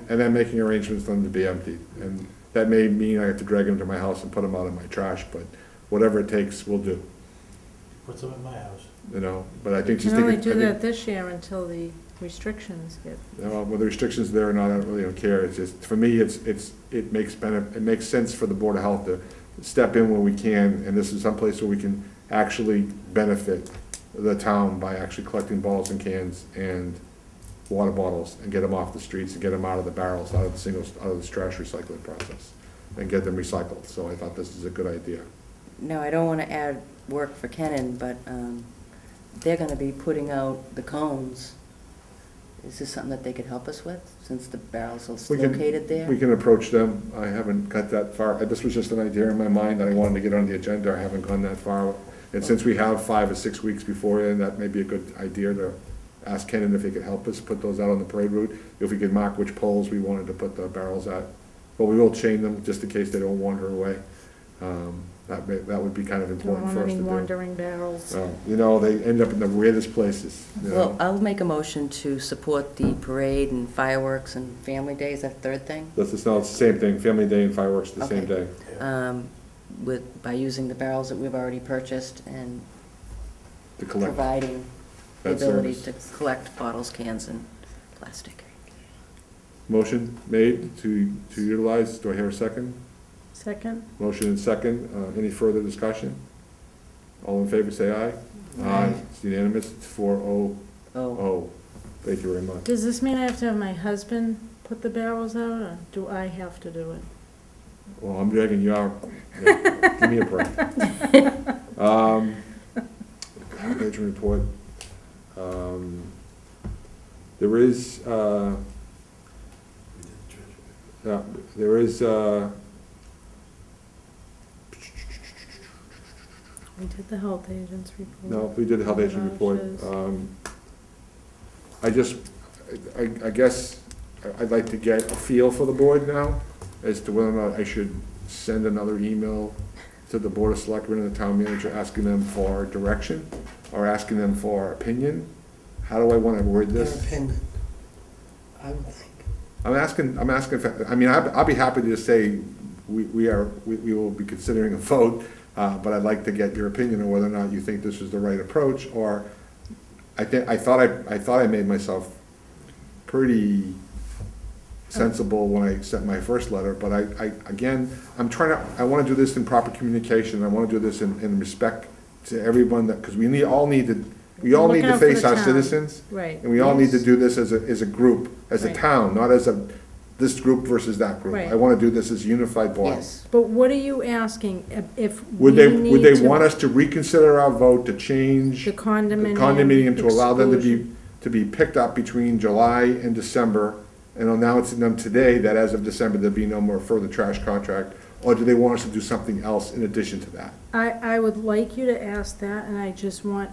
And then making arrangements for them to be emptied. And that may mean I have to drag them to my house and put them out in my trash, but whatever it takes, we'll do, Put some in my house. you know? But I You think she's can only thinking. do that this year until the restrictions get, Well, with the restrictions there or not, I really don't care. It's just, for me, it makes sense for the Board of Health to step in where we can, and this is someplace where we can actually benefit the town by actually collecting bottles and cans and water bottles and get them off the streets and get them out of the barrels, out of the trash recycling process, and get them recycled. So I thought this is a good idea. No, I don't want to add work for Kenan, but they're going to be putting out the cones. Is this something that they could help us with, since the barrels are We can- located there? We can approach them. I haven't got that far. This was just an idea in my mind that I wanted to get on the agenda. I haven't gone that far. And since we have 5 or 6 weeks before then, that may be a good idea to ask Kenan if he could help us put those out on the parade route. If we could mark which poles we wanted to put the barrels at. But we will chain them just in case they don't wander away. That would be kind of don't important want for us any to do. wandering barrels. You know, they end up in the weirdest places, you know. Well, I'll make a motion to support the parade and fireworks and Family Day, is that the third thing? It's the same thing, Family Day and fireworks the same Okay. day By using the barrels that we've already purchased and to collect providing the that ability service. to collect bottles, cans, and plastic. Motion made to utilize, do I hear a second? Second? Motion and second, any further discussion? All in favor, say aye. Aye. It's unanimous, it's 4-0. Oh, Thank you very much. Does this mean I have to have my husband put the barrels out, or do I have to do it? Well, I'm dragging you out, yeah, give me a break. Page report. There is, We did the health agent's report. no, we did the health agent report. I guess I'd like to get a feel for the board now as to whether or not I should send another email to the Board of Selectmen and the town manager asking them for direction or asking them for opinion. How do I want to word Their this? opinion, I would think. I'm asking, I mean, I'll be happy to say we will be considering a vote, but I'd like to get your opinion on whether or not you think this is the right approach, or I thought I made myself pretty sensible when I sent my first letter, but I want to do this in proper communication, I want to do this in respect to everyone because we all need to Look out for face the our town. citizens. Right. And we all need to Yes. do this as a group, as a Right. town, not as this group versus that group. Right. I want to do this as a unified body. yes. But what are you asking, if we Would they need to? want us to reconsider our vote to change The the condominium. condominium to allow them exclusion? to be picked up between July and December, and announcing them today that as of December, there'll be no more further trash contract? Or do they want us to do something else in addition to that? I would like you to ask that, and I just want,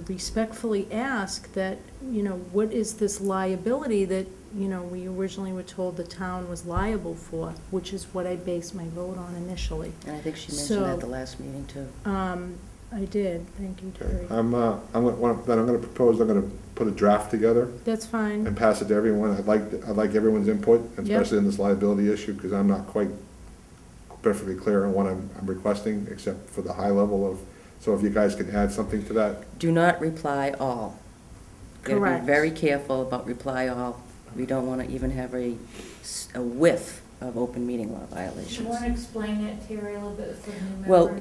respectfully ask that, what is this liability that, we originally were told the town was liable for, which is what I based my vote on initially. And I think she mentioned So- that the last meeting, too. I did, thank you, Terry. I'm gonna propose, I'm gonna put a draft together That's fine. and pass it to everyone. I'd like everyone's input, Yep. especially in this liability issue, because I'm not quite perfectly clear on what I'm requesting, except for the high level of, so if you guys can add something to that. Do not reply all. You gotta Correct. be very careful about reply all. We don't want to even have a whiff of open meeting law Do you violations. want to explain that, Terry, a little bit for the new members? Well,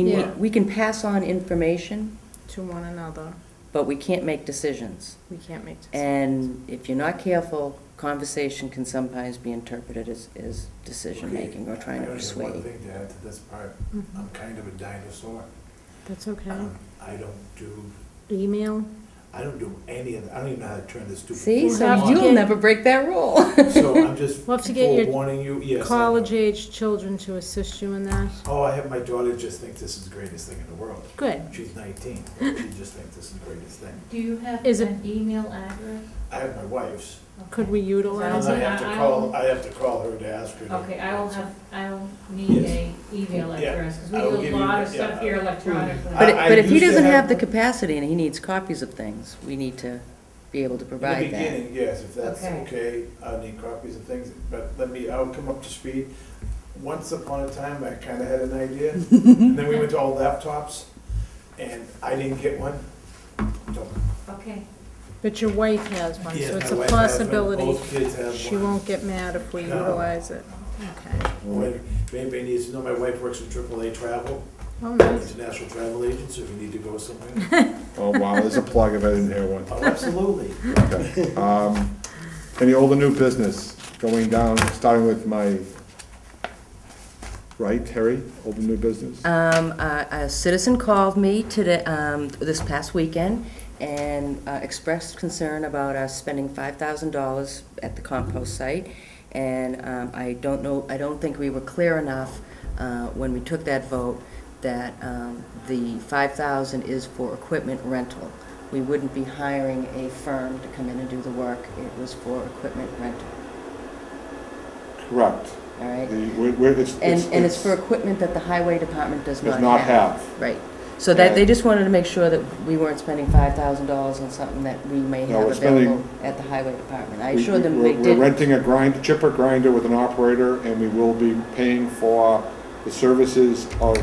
Yeah. we can pass on information, To one another. but we can't make decisions. We can't make decisions. And if you're not careful, conversation can sometimes be interpreted as decision-making or trying to I only have one persuade. thing to add to this part. Mhm. I'm kind of a dinosaur. That's okay. I don't do, Email? I don't do any of, I don't even know how to turn this stupid. See, We'll so have to you'll get- never break that rule. So I'm just We'll have to get your forewarning you, yes. I know. College-age children to assist you in that. Oh, I have my daughter just thinks this is the greatest thing in the world. Good. She's 19. She just thinks this is the greatest thing. Do you have Is it- an email address? I have my wife's. Could we And utilize I it? have to call her to ask her. to- Okay, I'll need Yes. a email Yeah, address, because I will we do give a you- lot of yeah. stuff here electronically. But if he used to doesn't have the capacity and he needs copies of things, we need to be able to In the provide that. beginning, yes, if that's Okay. okay, I'll need copies of things, but I'll come up to speed. Once upon a time, I kinda had an idea, and then we went to all laptops, and I didn't get one. So, Okay, But your wife has one, yes, so it's my a wife has one, possibility. both kids have one. She won't get mad if we No. utilize it. Okay. When- If anybody needs to know, my wife works with AAA Travel, Oh, nice. International Travel Agents, if you need to go somewhere. Oh, wow, there's a plug if I didn't hear one. Oh, absolutely. Okay. Any old or new business going down, starting with my right, Terry, old and new business? A citizen called me today, this past weekend, and expressed concern about us spending $5,000 at the compost site. And I don't think we were clear enough when we took that vote that the $5,000 is for equipment rental. We wouldn't be hiring a firm to come in and do the work. It was for equipment rental, Correct. all right? And it's for equipment that the highway department does Does not not have. have. Right. So that, they just wanted to make sure that we weren't spending $5,000 on something that we may No, have we're spending- available at the highway department. I assured them We're- they We're did. renting a chipper grinder with an operator, and we will be paying for the services of,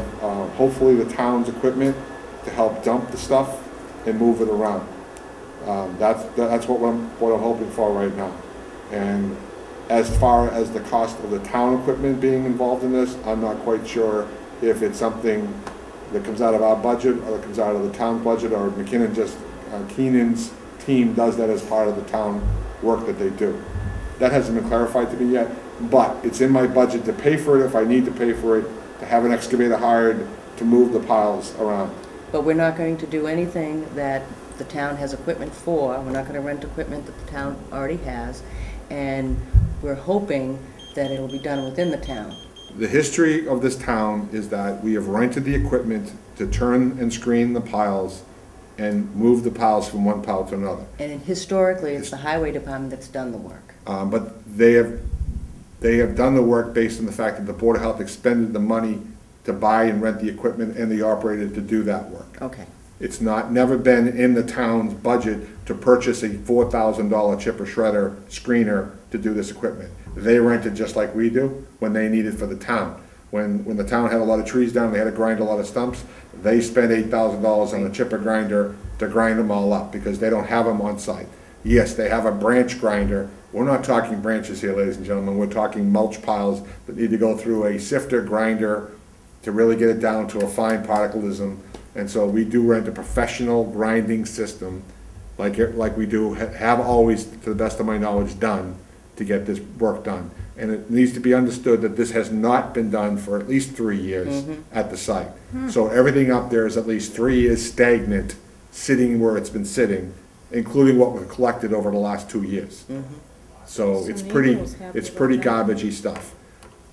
hopefully, the town's equipment to help dump the stuff and move it around. That's what I'm hoping for right now. And as far as the cost of the town equipment being involved in this, I'm not quite sure if it's something that comes out of our budget, or that comes out of the town budget, or Keenan's team does that as part of the town work that they do. That hasn't been clarified to me yet, but it's in my budget to pay for it if I need to pay for it, to have an excavator hired to move the piles around. But we're not going to do anything that the town has equipment for. We're not going to rent equipment that the town already has. And we're hoping that it'll be done within the town. The history of this town is that we have rented the equipment to turn and screen the piles and move the piles from one pile to another. And historically, it's the highway department that's done the work. But they have done the work based on the fact that the Board of Health expended the money to buy and rent the equipment and the operator to do that work. Okay. It's never been in the town's budget to purchase a $4,000 chipper shredder screener to do this equipment. They rent it just like we do when they need it for the town. When the town had a lot of trees down, they had to grind a lot of stumps, they spent $8,000 on a chipper grinder to grind them all up because they don't have them on site. Yes, they have a branch grinder. We're not talking branches here, ladies and gentlemen. We're talking mulch piles that need to go through a sifter grinder to really get it down to a fine particleism. And so we do rent a professional grinding system like we do, have always, to the best of my knowledge, done to get this work done. And it needs to be understood that this has not been done for at least 3 years at the site. So everything up there is at least 3 years stagnant, sitting where it's been sitting, including what we've collected over the last 2 years. So So it's Naples have it's it pretty like that. garbagey stuff.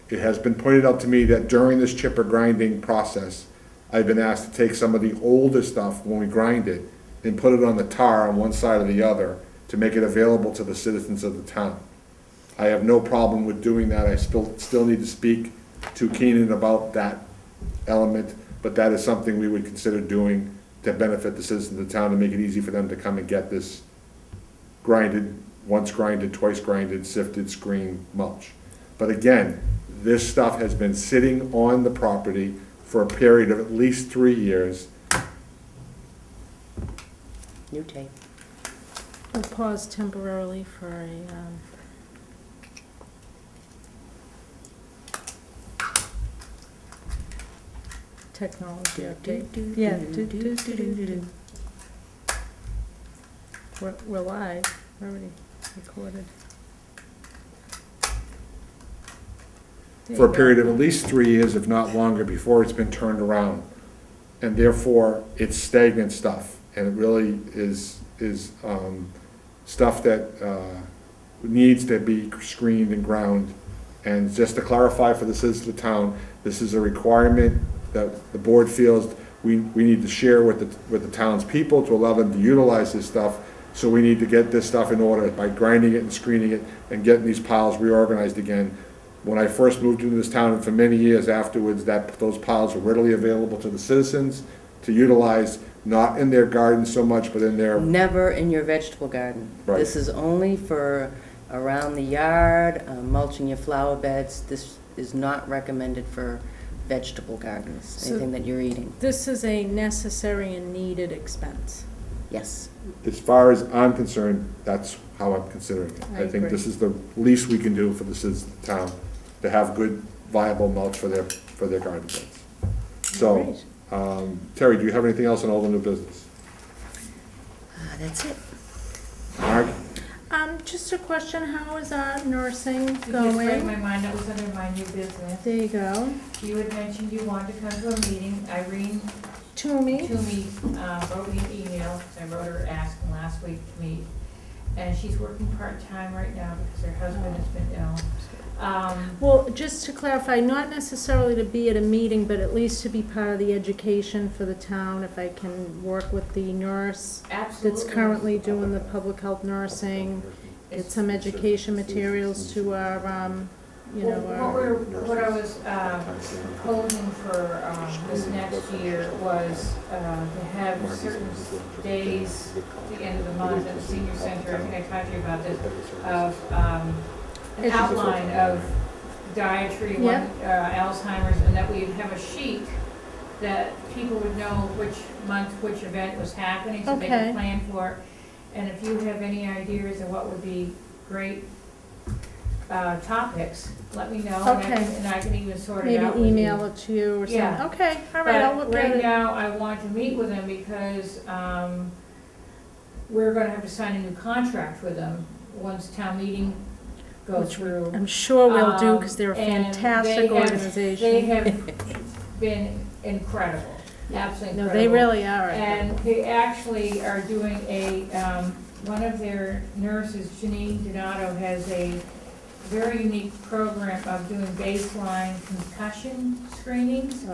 It has been pointed out to me that during this chipper grinding process, I've been asked to take some of the older stuff when we grind it and put it on the tar on one side or the other to make it available to the citizens of the town. I have no problem with doing that. I still need to speak to Keenan about that element, but that is something we would consider doing to benefit the citizens of the town, to make it easy for them to come and get this grinded, once grinded, twice grinded, sifted, screened mulch. But again, this stuff has been sitting on the property for a period of at least 3 years. New tape. We'll pause temporarily for a, technology update. Yeah. We're live, already recorded. There for a you go. period of at least 3 years, if not longer, before it's been turned around. And therefore, it's stagnant stuff, and it really is stuff that needs to be screened and ground. And just to clarify for the citizens of the town, this is a requirement that the board feels we need to share with the town's people to allow them to utilize this stuff. So we need to get this stuff in order by grinding it and screening it and getting these piles reorganized again. When I first moved into this town, and for many years afterwards, those piles were readily available to the citizens to utilize, not in their garden so much, but in their, Never in your vegetable garden. Right. This is only for around the yard, mulching your flower beds. This is not recommended for vegetable gardens, So- anything that you're eating. This is a necessary and needed expense. Yes. as far as I'm concerned, that's how I'm considering it. I I think agree. this is the least we can do for the citizens of the town, to have good viable mulch for their garden beds. So, Great. Terry, do you have anything else on old and new business? That's it. Mark? Just a question, how is our nursing You just read my going? mind, that was under my new business. There you go. You had mentioned you wanted to come to a meeting. Irene Toomey, Toomey wrote me an email, 'cause I wrote her asking last week to meet. And she's working part-time right now because her husband has been ill. well, just to clarify, not necessarily to be at a meeting, but at least to be part of the education for the town, if I can work with the nurse Absolutely. that's currently doing the public health nursing, get some education materials to our, What I was proposing for this next year was to have certain days at the end of the month at the senior center, I think I talked to you about this, of an outline of dietary, Alzheimer's, and that we'd have a sheet that people would know which month, which event was happening, so they Okay. could plan for it. And if you have any ideas of what would be great topics, let me know, Okay. and I can even sort it maybe out with you. email it to you or something. Yeah. Okay, all right, I'll look But at right it. now, I want to meet with them because we're gonna have to sign a new contract with them once town meeting goes Which through. I'm sure we'll do, because they're a And fantastic they have- organization. They have been incredible, absolutely No, incredible. they really are. And they actually are doing one of their nurses, Janine Donato, has a very unique program of doing baseline concussion screenings.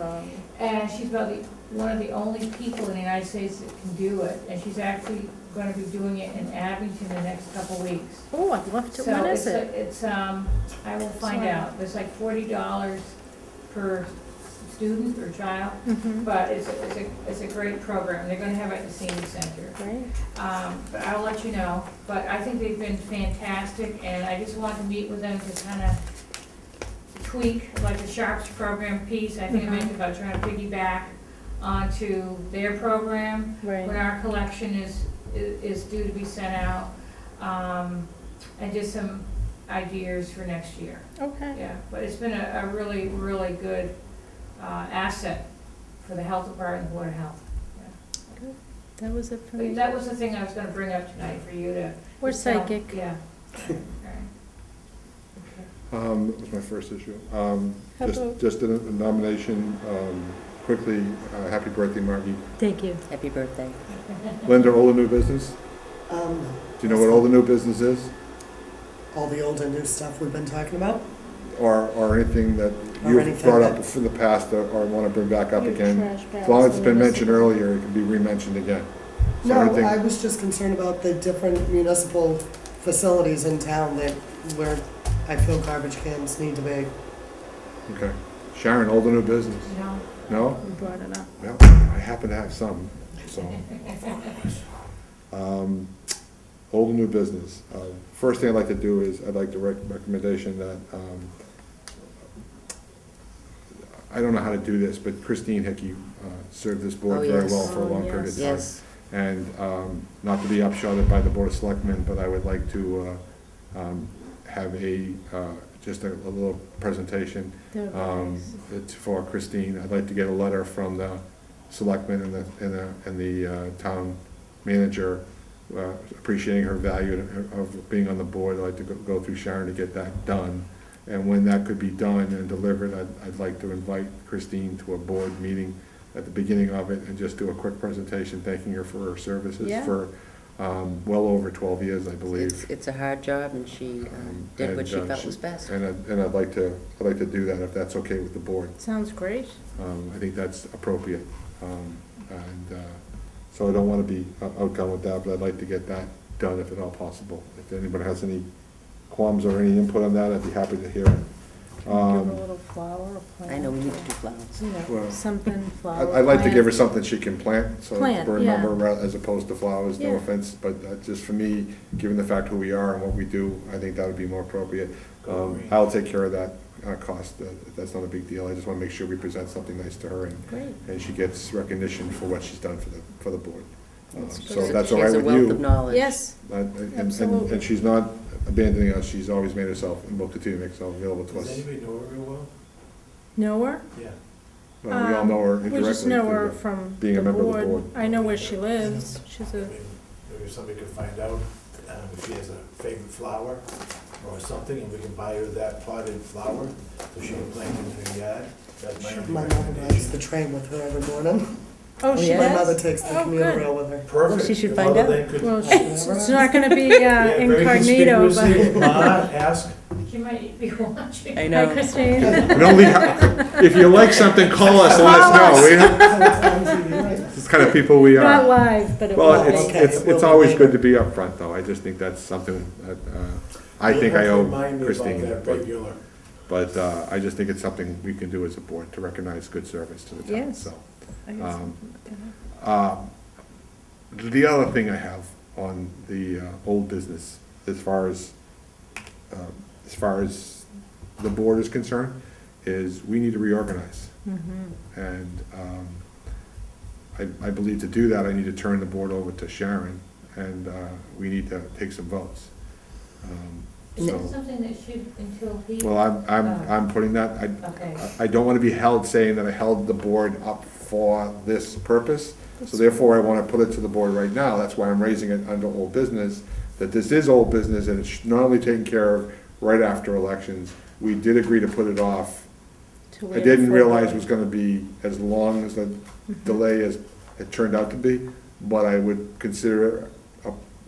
And she's one of the only people in the United States that can do it. And she's actually gonna be doing it in Abington the next couple weeks. Oh, I'd love to, So when is it? It's, I will find Sorry. out. It's like $40 per student or child, Mhm. but it's a great program. They're gonna have it at the senior center. Great. But I'll let you know. But I think they've been fantastic, and I just want to meet with them to kind of tweak, like the Sharps program piece. I think I mentioned about trying to piggyback onto their program when Right. our collection is due to be sent out, and just some ideas for next year. Okay. Yeah, but it's been a really, really good asset for the health department and Board of Health. That was it for me. That was the thing I was gonna bring up tonight for you to. We're to tell- psychic. Yeah. That was my first issue. Hello. Just a nomination, quickly, happy birthday, Margie. Thank you. Happy birthday. Linda, old and new business? Do you know what old and new business is? All the old and new stuff we've been talking about? Or anything that Or you've anything brought up that- in the past or want to bring back up Your again? trash As long as it's been bags, mentioned earlier, it can be re-mentioned again. So No, anything- I was just concerned about the different municipal facilities in town where I feel garbage cans need to be. Okay. Sharon, old and new business? You know, No? You brought it up. Well, I happen to have some, so. Old and new business. First thing I'd like to do is, I'd like to recommendation that, I don't know how to do this, but Christine Hickey served this board Oh, very yes. well for a Oh, long period of time. Yes. And not to be upshotted by the Board of Selectmen, but I would like to have just a little presentation That would be nice. it's for Christine. I'd like to get a letter from the selectmen and the town manager appreciating her value of being on the board. I'd like to go through Sharon to get that done. And when that could be done and delivered, I'd like to invite Christine to a board meeting at the beginning of it and just do a quick presentation thanking her for her services Yeah. for well over 12 years, I believe. It's a hard job, and she did what she felt was best. And I'd like to do that if that's okay with the board. Sounds great. I think that's appropriate. So I don't want to be outdone with that, but I'd like to get that done if at all possible. If anybody has any qualms or any input on that, I'd be happy to hear it. Give her a little flower or plant. I know we need to do flowers. You know, Well, something, flower. I'd like to give her plant. something she can plant, so Plant, to remember, as opposed to flowers, no Yeah. offense, but just for me, given the fact who we are and what we do, I think that would be more appropriate. I'll take care of that cost, that's not a big deal, I just want to make sure we present something nice to her Great. and she gets recognition for what she's done for the board. That's So great. that's She all has right a with wealth of you. knowledge. Yes, Absolutely. And she's not abandoning us, she's always made herself, and will continue to make herself available to Does us. anybody know her real well? know her? Yeah. Well, we all know her We indirectly. just know her through from being a the member of the board. I know where she lives. She's I a, mean, maybe somebody could find out if she has a favorite flower or something, and we can buy her that potted flower so she can plant it in her yard. That's my only My mother rides recommendation. the train with her every morning. oh, she yeah? My does? mother takes the Oh, commuter good. rail with her. Perfect. she should Your find mother out. then could- Well, it's not gonna be Yeah, very incognito, conspicuously, but. Ma, ask. She might be watching. I Hi, know. Christine. And only, if you like something, call us and let us know. It's the kind of people we Not are. live, but it will Well, be. Okay, it's it will be always later. good to be upfront, though. I just think that's something that, I think I You'll have to owe remind me about Christine. that regular. But I just think it's something we can do as a board to recognize good service to the town, Yes. so. I guess. The other thing I have on the old business, as far as the board is concerned, is we need to reorganize. Mhm. And I believe to do that, I need to turn the board over to Sharon, and we need to take some votes. Is that So, something that should, until he? well, I'm putting that, Okay. I don't want to be held saying that I held the board up for this purpose. So therefore, I want to put it to the board right now. That's why I'm raising it under old business, that this is old business and it's normally taken care of right after elections. We did agree to put it off. To I wait didn't for realize the- it was going to be as long as the delay as it turned out to be, but I would consider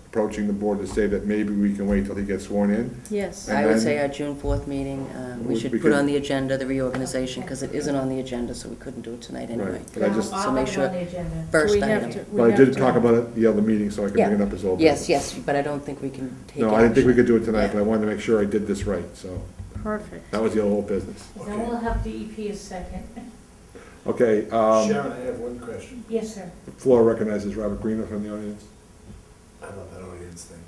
approaching the board to say that maybe we can wait till he gets sworn in. Yes. And I would then- say our June 4th meeting, we We should could- put on the agenda the reorganization, because it isn't on the agenda, so we couldn't do it tonight anyway. Right, but I just, So make sure- I'll have it on the agenda. First We have item. to- we but I have did to- talk about it the other meeting, so I can bring it up as old business. Yes, but I don't think we can take No, I didn't think we action. could do it tonight, Yeah. but I wanted to make sure I did this right, so Perfect. that was the old business. Then we'll have DEP a second. Okay, Sharon, I have one question. Yes, sir. the floor recognizes Robert Greener from the audience. I love that audience thing.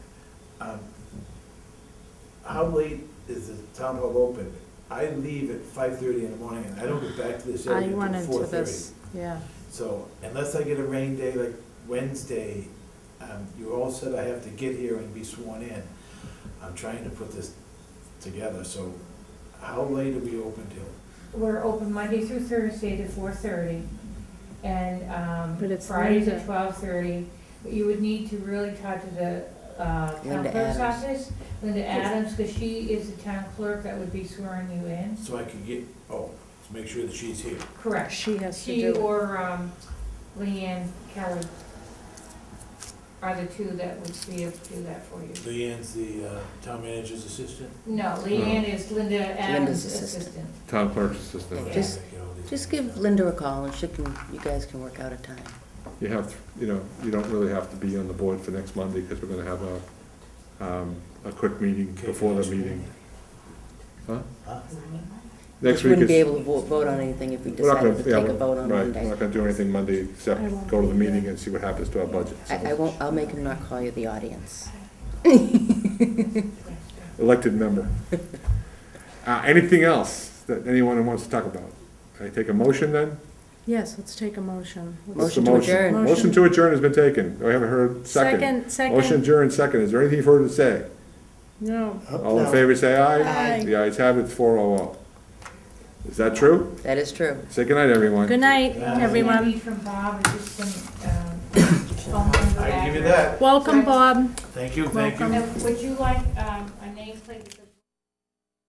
How late is the town hall open? I leave at 5:30 in the morning, and I don't get back to this I area run until into 4:30. this, yeah. So unless I get a rain day like Wednesday, you all said I have to get here and be sworn in. I'm trying to put this together, so how late are we open till? We're open Monday through Thursday to 4:30, and But it's Fridays Linda. at 12:30. But you would need to really talk to the town Linda clerk's Adams. office, Linda Adams, because she is the town clerk that would be swearing you in. So I can get, to make sure that she's here. Correct. She has to She do it. or Leanne Kelly are the two that would be able to do that for you. Leanne's the town manager's assistant? No, Leanne is Linda Adams' assistant. assistant. Town clerk's assistant. Yeah. Just- I get all these Just things give done. Linda a call, and you guys can work out a time. You have, you don't really have to be on the board for next Monday, because we're gonna have a quick meeting Okay, before the next meeting. Huh? Huh? Next Just week wouldn't be is, able to vote on anything if we we're not decided gonna, to yeah, take a vote on right, we're Monday. not gonna do anything Monday, except I won't go to the be meeting here. and see what happens to our budget. So, I won't, I'll make him not call you the audience. elected member. Anything else that anyone wants to talk about? Can I take a motion then? Yes, let's take a motion. What's the Motion to adjourn. Motion. Motion to adjourn has been taken. I haven't heard second. Second. Motion adjourned, second. Is there anything further to say? No. All in favor, say aye. Aye. The ayes have it, 4-0. Is that true? That is true. Say goodnight, everyone. Good night, Yeah. everyone. What I need from Bob is just some phone number, I can give you address. bet. Welcome, Bob. Thank you, thank you. Welcome. Now, would you like,